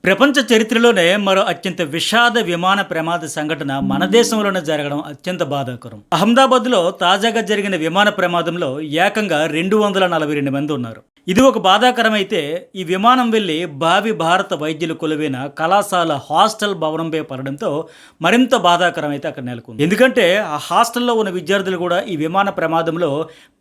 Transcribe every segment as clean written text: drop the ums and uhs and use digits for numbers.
ప్రపంచ చరిత్రలోనే మరో అత్యంత విషాద విమాన ప్రమాద సంఘటన మన దేశంలోనే జరగడం అత్యంత బాధాకరం. అహ్మదాబాద్లో తాజాగా జరిగిన విమాన ప్రమాదంలో ఏకంగా 242 మంది ఉన్నారు. ఇది ఒక బాధాకరమైతే, ఈ విమానం వెళ్లి భావి భారత వైద్యులు కొలువైన కళాశాల హాస్టల్ భవనంపై పడడంతో మరింత బాధాకరం అయితే అక్కడ నెలకొంది. ఎందుకంటే ఆ హాస్టల్లో ఉన్న విద్యార్థులు కూడా ఈ విమాన ప్రమాదంలో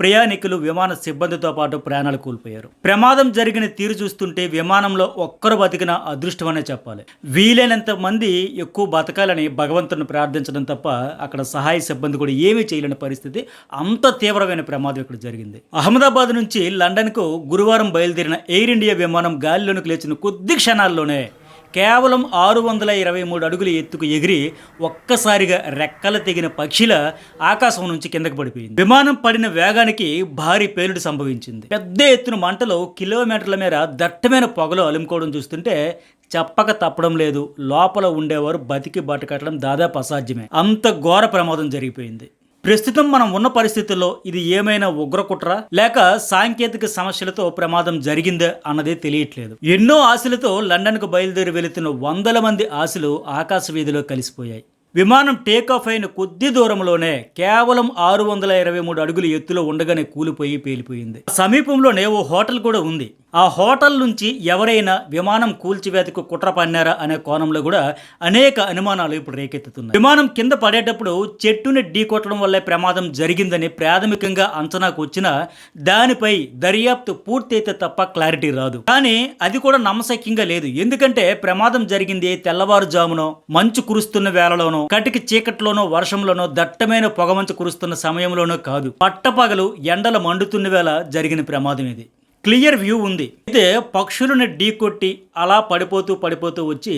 ప్రయాణికులు, విమాన సిబ్బందితో పాటు ప్రాణాలు కోల్పోయారు. ప్రమాదం జరిగిన తీరు చూస్తుంటే విమానంలో ఒక్కరు బతికిన అదృష్టమనే చెప్పాలి. వీలైనంత మంది ఎక్కువ బతకాలని భగవంతుని ప్రార్థించడం తప్ప అక్కడ సహాయ సిబ్బంది కూడా ఏమీ చేయలేని పరిస్థితి. అంత తీవ్రమైన ప్రమాదం ఇక్కడ జరిగింది. అహ్మదాబాద్ నుంచి లండన్కు గురువారం బయలుదేరిన ఎయిర్ ఇండియా విమానం గాలిలోనికి లేచిన కొద్ది క్షణాల్లోనే కేవలం 623 అడుగుల ఎత్తుకు ఎగిరి ఒక్కసారిగా రెక్కలు తెగిన పక్షిల ఆకాశం నుంచి కిందకు పడిపోయింది. విమానం పడిన వేగానికి భారీ పేలుడు సంభవించింది. పెద్ద ఎత్తున మంటలు కిలోమీటర్ల మేర దట్టమైన పొగలు అలుముకోవడం చూస్తుంటే చెప్పక తప్పడం లేదు. లోపల ఉండేవారు బతికి బట్టకట్టడం దాదాపు అసాధ్యమే. అంత ఘోర ప్రమాదం జరిగిపోయింది. ప్రస్తుతం మనం ఉన్న పరిస్థితుల్లో ఇది ఏమైనా ఉగ్రకుట్ర లేక సాంకేతిక సమస్యలతో ప్రమాదం జరిగిందా అన్నదే తెలియట్లేదు. ఎన్నో ఆశలతో లండన్కు బయలుదేరి వెళుతున్న వందల మంది ఆశలు ఆకాశ వీధిలో కలిసిపోయాయి. విమానం టేకాఫ్ అయిన కొద్ది దూరంలోనే కేవలం 623 అడుగుల ఎత్తులో ఉండగానే కూలిపోయి పేలిపోయింది. సమీపంలోనే ఓ హోటల్ కూడా ఉంది. ఆ హోటల్ నుంచి ఎవరైనా విమానం కూల్చివేతకు కుట్ర పన్నారా అనే కోణంలో కూడా అనేక అనుమానాలు ఇప్పుడు రేకెత్తుతున్నాయి. విమానం కింద పడేటప్పుడు చెట్టుని ఢీకొట్టడం వల్లే ప్రమాదం జరిగిందని ప్రాథమికంగా అంచనాకు వచ్చినా దానిపై దర్యాప్తు పూర్తి అయితే తప్ప క్లారిటీ రాదు. కానీ అది కూడా నమ్మశక్యంగా లేదు. ఎందుకంటే ప్రమాదం జరిగింది తెల్లవారుజామునో, మంచు కురుస్తున్న వేళలోనో, కటిక చీకట్లోనో, వర్షంలోనో, దట్టమైన పొగమంచు కురుస్తున్న సమయంలోనో కాదు. పట్టపగలు ఎండల మండుతున్న వేళ జరిగిన ప్రమాదం ఇది. క్లియర్ వ్యూ ఉంది. అయితే పక్షులను ఢీకొట్టి అలా పడిపోతూ వచ్చి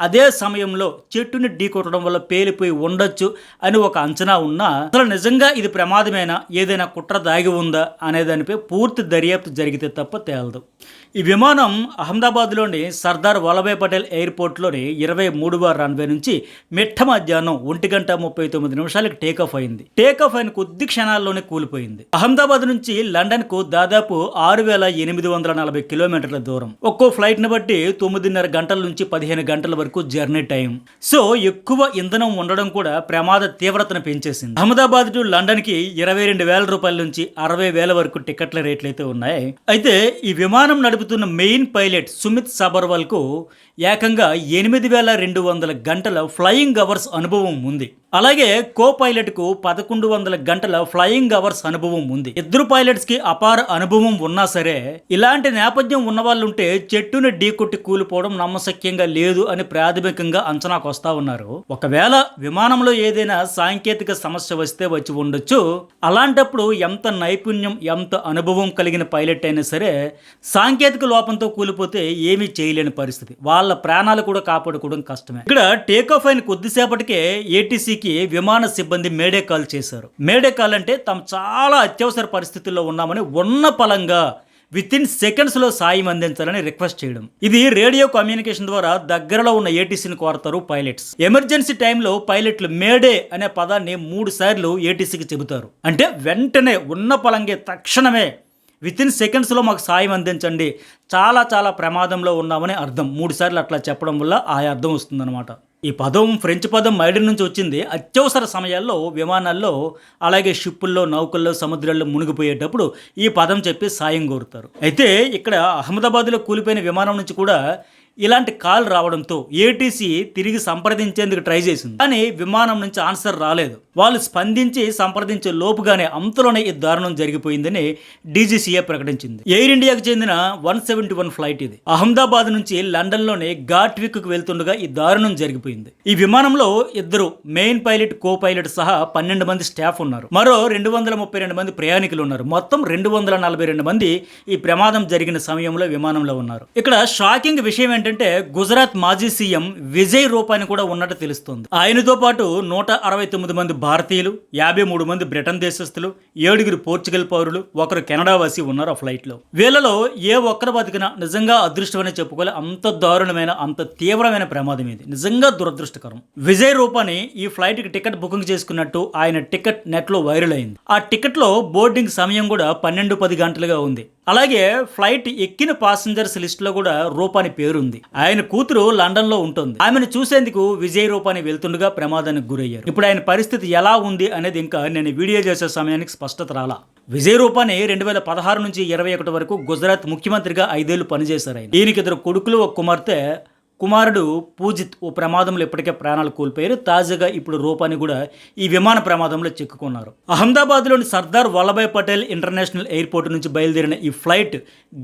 అదే సమయంలో చెట్టుని ఢీకొట్టడం వల్ల పేలిపోయి ఉండొచ్చు అని ఒక అంచనా ఉన్నా అసలు నిజంగా ఇది ప్రమాదమేనా, ఏదైనా కుట్ర దాగి ఉందా అనే దానిపై పూర్తి దర్యాప్తు జరిగితే తప్ప తేలదు. ఈ విమానం అహ్మదాబాద్లోని సర్దార్ వల్లభాయ్ పటేల్ ఎయిర్పోర్ట్లోని 23వ రన్వే నుంచి మిట్ట మధ్యాహ్నం 1:39 టేకాఫ్ అయింది. టేకాఫ్ అయిన కొద్ది క్షణాల్లోనే కూలిపోయింది. అహ్మదాబాద్ నుంచి లండన్కు దాదాపు 6,840 కిలోమీటర్ల దూరం. ఒక్కో ఫ్లైట్ ని బట్టి 9:30 గంటల నుంచి 15 గంటల వరకు జర్నీ టైం. సో ఎక్కువ ఇంధనం ఉండడం కూడా ప్రమాద తీవ్రతను పెంచేసింది. అహ్మదాబాద్ టు లండన్ కి 22,000 రూపాయల నుంచి 60,000 వరకు టికెట్ల రేట్లు అయితే ఉన్నాయి. అయితే ఈ విమానం నడుపుతున్న మెయిన్ పైలట్ సుమిత్ సబర్వాల్ కు ఏకంగా 8,200 గంటల ఫ్లయింగ్ అవర్స్ అనుభవం ఉంది. అలాగే కో పైలట్ కు 1,100 గంటల ఫ్లయింగ్ అవర్స్ అనుభవం ఉంది. ఇద్దరు పైలట్స్ కి అపార అనుభవం ఉన్నా సరే ఇలాంటి నేపథ్యం ఉన్న వాళ్ళు ఉంటే చెట్టుని ఢీకొట్టి కూలిపోవడం నమ్మశక్యంగా లేదు అని ప్రాథమికంగా అంచనాకు వస్తా ఉన్నారు. ఒకవేళ విమానంలో ఏదైనా సాంకేతిక సమస్య వస్తే వచ్చి ఉండొచ్చు. అలాంటప్పుడు ఎంత నైపుణ్యం, ఎంత అనుభవం కలిగిన పైలట్ అయినా సరే సాంకేతిక లోపంతో కూలిపోతే ఏమీ చేయలేని పరిస్థితి. వాళ్ళ ప్రాణాలు కూడా కాపాడుకోవడం కష్టమే. ఇక్కడ టేకాఫ్ అయిన కొద్దిసేపటికే ఏటీసీ విమాన సిబ్బంది మేడే కాల్ చేశారు. మేడే కాల్ అంటే తాము చాలా అత్యవసర పరిస్థితుల్లో ఉన్నామని ఉన్న పలంగా వితిన్ సెకండ్స్ లో సాయం అందించాలని రిక్వెస్ట్ చేయడం. ఇది రేడియో కమ్యూనికేషన్ ద్వారా దగ్గరలో ఉన్న ఏటీసీని కోరతారు పైలట్స్. ఎమర్జెన్సీ టైంలో పైలట్లు మేడే అనే పదాన్ని 3 సార్లు ఏటీసీకి చెబుతారు. అంటే వెంటనే ఉన్న పలంగా తక్షణమే వితిన్ సెకండ్స్లో మాకు సాయం అందించండి, చాలా ప్రమాదంలో ఉన్నామని అర్థం. 3 సార్లు అట్లా చెప్పడం వల్ల ఆ అర్థం వస్తుందన్నమాట. ఈ పదం ఫ్రెంచ్ పదం మైడన్ నుంచి వచ్చింది. అత్యవసర సమయాల్లో విమానాల్లో, అలాగే షిప్పుల్లో, నౌకల్లో, సముద్రాల్లో మునిగిపోయేటప్పుడు ఈ పదం చెప్పి సాయం కోరుతారు. అయితే ఇక్కడ అహ్మదాబాద్లో కూలిపోయిన విమానం నుంచి కూడా ఇలాంటి కాల్ రావడంతో ఏటీసీ తిరిగి సంప్రదించేందుకు ట్రై చేసింది. కానీ విమానం నుంచి ఆన్సర్ రాలేదు. వాళ్ళు స్పందించి సంప్రదించే లోపుగానే అంతలోనే ఈ దారుణం జరిగిపోయిందని డీజీసీఏ ప్రకటించింది. ఎయిర్ ఇండియాకు చెందిన 171 ఫ్లైట్ ఇది. అహ్మదాబాద్ నుంచి లండన్లోని ఘాట్విక్ కు వెళ్తుండగా ఈ దారుణం జరిగిపోయింది. ఈ విమానంలో ఇద్దరు మెయిన్ పైలట్, కో పైలట్ సహా 12 మంది స్టాఫ్ ఉన్నారు. మరో 232 మంది ప్రయాణికులు ఉన్నారు. మొత్తం 242 మంది ఈ ప్రమాదం జరిగిన సమయంలో విమానంలో ఉన్నారు. ఇక్కడ షాకింగ్ విషయం ఏంటంటే గుజరాత్ మాజీ సీఎం విజయ్ రూపాని కూడా ఉన్నట్టు తెలుస్తోంది. ఆయనతో పాటు 169 మంది భారతీయులు, 53 మంది బ్రిటన్ దేశస్తులు, 7 పోర్చుగల్ పౌరులు, 1 కెనడా వాసి ఉన్నారు ఆ ఫ్లైట్ లో. వీళ్ళలో ఏ ఒక్కరు బతికినా నిజంగా అదృష్టమని చెప్పుకోవాలి. అంత దారుణమైన, అంత తీవ్రమైన ప్రమాదం ఇది. నిజంగా దురదృష్టకరం. విజయ్ రూపాని ఈ ఫ్లైట్ కి టికెట్ బుకింగ్ చేసుకున్నట్టు ఆయన టికెట్ నెట్ లో వైరల్ అయింది. ఆ టికెట్ లో బోర్డింగ్ సమయం కూడా 12-10 గంటలుగా ఉంది. అలాగే ఫ్లైట్ ఎక్కిన పాసింజర్స్ లిస్ట్ లో కూడా రూపాని పేరుంది. ఆయన కూతురు లండన్ లో ఉంటుంది. ఆమెను చూసేందుకు విజయ్ రూపాని వెళ్తుండగా ప్రమాదానికి గురయ్యారు. ఇప్పుడు ఆయన పరిస్థితి ఎలా ఉంది అనేది ఇంకా నేను వీడియో చేసే సమయానికి స్పష్టత రాలా. విజయ్ రూపాని 2016 నుంచి 21 వరకు గుజరాత్ ముఖ్యమంత్రిగా 5 ఏళ్లు పనిచేశారు. ఈయనకి 2 కొడుకులు, 1 కుమార్తె. కుమారుడు పూజిత్ ఓ ప్రమాదంలో ఇప్పటికే ప్రాణాలు కోల్పోయారు. తాజాగా ఇప్పుడు రూపాని కూడా ఈ విమాన ప్రమాదంలో చిక్కుకున్నారు. అహ్మదాబాద్లోని సర్దార్ వల్లభాయ్ పటేల్ ఇంటర్నేషనల్ ఎయిర్పోర్ట్ నుంచి బయలుదేరిన ఈ ఫ్లైట్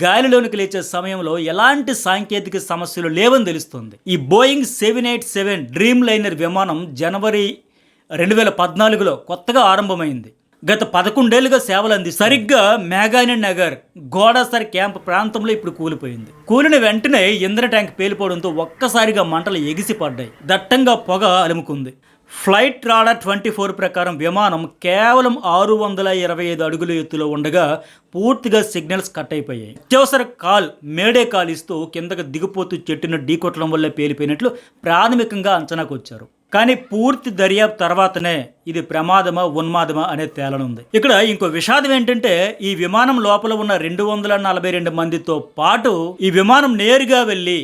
గాలిలోనికి లేచే సమయంలో ఎలాంటి సాంకేతిక సమస్యలు లేవని తెలుస్తోంది. ఈ బోయింగ్ 787 డ్రీమ్ లైనర్ విమానం జనవరి 2014లో కొత్తగా ఆరంభమైంది. గత 11 ఏళ్లుగా సేవలు అంది. సరిగ్గా మేఘాని నగర్ గోడాసర్ క్యాంప్ ప్రాంతంలో ఇప్పుడు కూలిపోయింది. కూలిన వెంటనే ఇంధన ట్యాంక్ పేలిపోవడంతో ఒక్కసారిగా మంటలు ఎగిసిపడ్డాయి. దట్టంగా పొగ అలుముకుంది. ఫ్లైట్ రాడార్ 24 ప్రకారం విమానం కేవలం 625 అడుగుల ఎత్తులో ఉండగా పూర్తిగా సిగ్నల్స్ కట్ అయిపోయాయి. అత్యవసర కాల్ మేడే కాల్ ఇస్తూ కిందకు దిగిపోతూ చెట్టును ఢీకొట్టడం వల్ల పేలిపోయినట్లు ప్రాథమికంగా అంచనాకు వచ్చారు. కానీ పూర్తి దర్యాప్తు తర్వాతనే ఇది ప్రమాదమా ఉన్మాదమా అనేది తేలనుంది. ఇక్కడ ఇంకో విషాదం ఏంటంటే ఈ విమానం లోపల ఉన్న 242 మందితో పాటు ఈ విమానం నేరుగా వెళ్ళి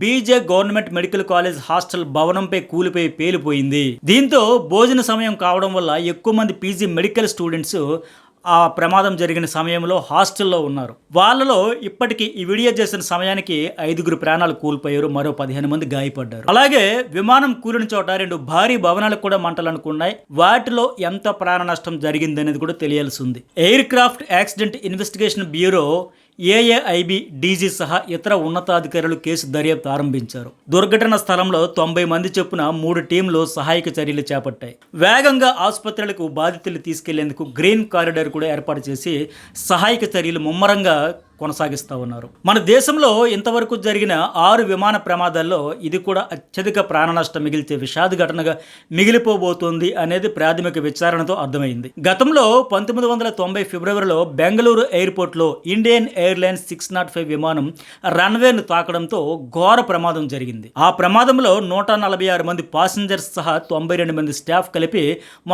బీజే గవర్నమెంట్ మెడికల్ కాలేజ్ హాస్టల్ భవనంపై కూలిపోయి పేలిపోయింది. దీంతో భోజన సమయం కావడం వల్ల ఎక్కువ మంది పీజీ మెడికల్ స్టూడెంట్స్ ఆ ప్రమాదం జరిగిన సమయంలో హాస్టల్లో ఉన్నారు. వాళ్ళలో ఇప్పటికీ ఈ వీడియో చేసిన సమయానికి 5 ప్రాణాలు కోల్పోయారు. మరో 15 మంది గాయపడ్డారు. అలాగే విమానం కూలిన చోట 2 భారీ భవనాలకు కూడా మంటలు అనుకున్నాయి. వాటిలో ఎంత ప్రాణ నష్టం జరిగింది అనేది కూడా తెలియాల్సి ఉంది. Air craft accident investigation bureau AAIB DG సహా ఇతర ఉన్నతాధికారులు కేసు దర్యాప్తు ఆరంభించారు. దుర్ఘటన స్థలంలో 90 మంది చొప్పున 3 టీంలు సహాయక చర్యలు చేపట్టాయి. వేగంగా ఆసుపత్రులకు బాధితులు తీసుకెళ్లేందుకు గ్రీన్ కారిడార్ కూడా ఏర్పాటు చేసి సహాయక చర్యలు ముమ్మరంగా కొనసాగిస్తూ ఉన్నారు. మన దేశంలో ఇంతవరకు జరిగిన 6 విమాన ప్రమాదాల్లో ఇది కూడా అత్యధిక ప్రాణ నష్టం మిగిల్చే విషాద ఘటనగా మిగిలిపోబోతోంది అనేది ప్రాథమిక విచారణతో అర్థమైంది. గతంలో 1990 ఫిబ్రవరిలో బెంగళూరు ఎయిర్పోర్ట్లో ఇండియన్ ఎయిర్లైన్స్ 605 విమానం రన్వేను తాకడంతో ఘోర ప్రమాదం జరిగింది. ఆ ప్రమాదంలో 146 మంది పాసింజర్స్ సహా 92 మంది స్టాఫ్ కలిపి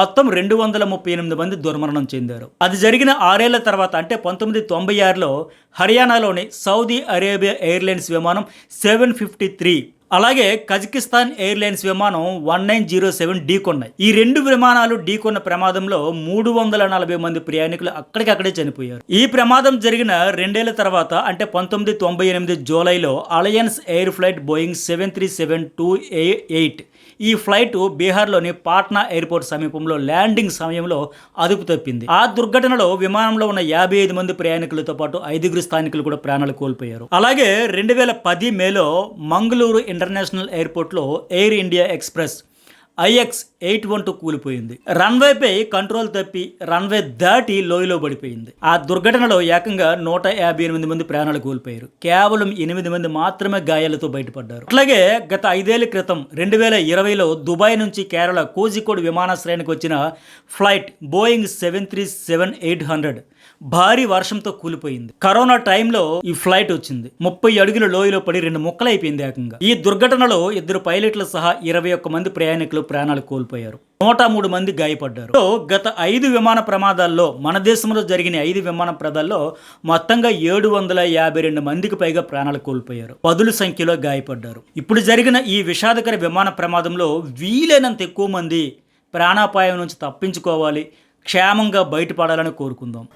మొత్తం 238 మంది దుర్మరణం చెందారు. అది జరిగిన 6 ఏళ్ల తర్వాత అంటే 1996లో హర్యానాలోని సౌదీ అరేబియా ఎయిర్లైన్స్ విమానం 753 అలాగే కజకిస్తాన్ ఎయిర్లైన్స్ విమానం 1907 ఢీకొన్నాయి. ఈ 2 విమానాలు ఢీకొన్న ప్రమాదంలో 340 మంది ప్రయాణికులు అక్కడికక్కడే చనిపోయారు. ఈ ప్రమాదం జరిగిన 2 ఏళ్ల తర్వాత అంటే 1998 జూలైలో అలయన్స్ ఎయిర్ ఫ్లైట్ బోయింగ్ 737-288 ఈ ఫ్లైట్ బీహార్లోని పాట్నా ఎయిర్పోర్ట్ సమీపంలో ల్యాండింగ్ సమయంలో అదుపు తప్పింది. ఆ దుర్ఘటనలో విమానంలో ఉన్న 55 మంది ప్రయాణికులతో పాటు 5 స్థానికులు కూడా ప్రాణాలు కోల్పోయారు. అలాగే 2010 మేలో మంగళూరు ఇంటర్నేషనల్ ఎయిర్పోర్ట్లో ఎయిర్ ఇండియా ఎక్స్ప్రెస్ IX-812 కూలిపోయింది. రన్వేపై కంట్రోల్ తప్పి రన్వే దాటి లోయలో పడిపోయింది. ఆ దుర్ఘటనలో ఏకంగా 158 మంది ప్రాణాలు కోల్పోయారు. కేవలం 8 మంది మాత్రమే గాయాలతో బయటపడ్డారు. అట్లాగే గత 5 ఏళ్ల క్రితం 2020లో దుబాయ్ నుంచి కేరళ కోజికోడ్ విమానాశ్రయానికి వచ్చిన ఫ్లైట్ బోయింగ్ 737-800 భారీ వర్షంతో కూలిపోయింది. కరోనా టైంలో ఈ ఫ్లైట్ వచ్చింది. 30 అడుగుల లోయలో పడి 2 ముక్కలైపోయింది ఏకంగా. ఈ దుర్ఘటనలో 2 పైలట్లు సహా 21 మంది ప్రయాణికులు ప్రాణాలు కోల్పోయారు. 103 మంది గాయపడ్డారు. గత 5 విమాన ప్రమాదాల్లో మన దేశంలో జరిగిన 5 విమాన ప్రమాదాల్లో మొత్తంగా 752 మందికి పైగా ప్రాణాలు కోల్పోయారు. పదుల సంఖ్యలో గాయపడ్డారు. ఇప్పుడు జరిగిన ఈ విషాదకర విమాన ప్రమాదంలో వీలైనంత ఎక్కువ మంది ప్రాణాపాయం నుంచి తప్పించుకోవాలి, క్షేమంగా బయటపడాలని కోరుకుందాం.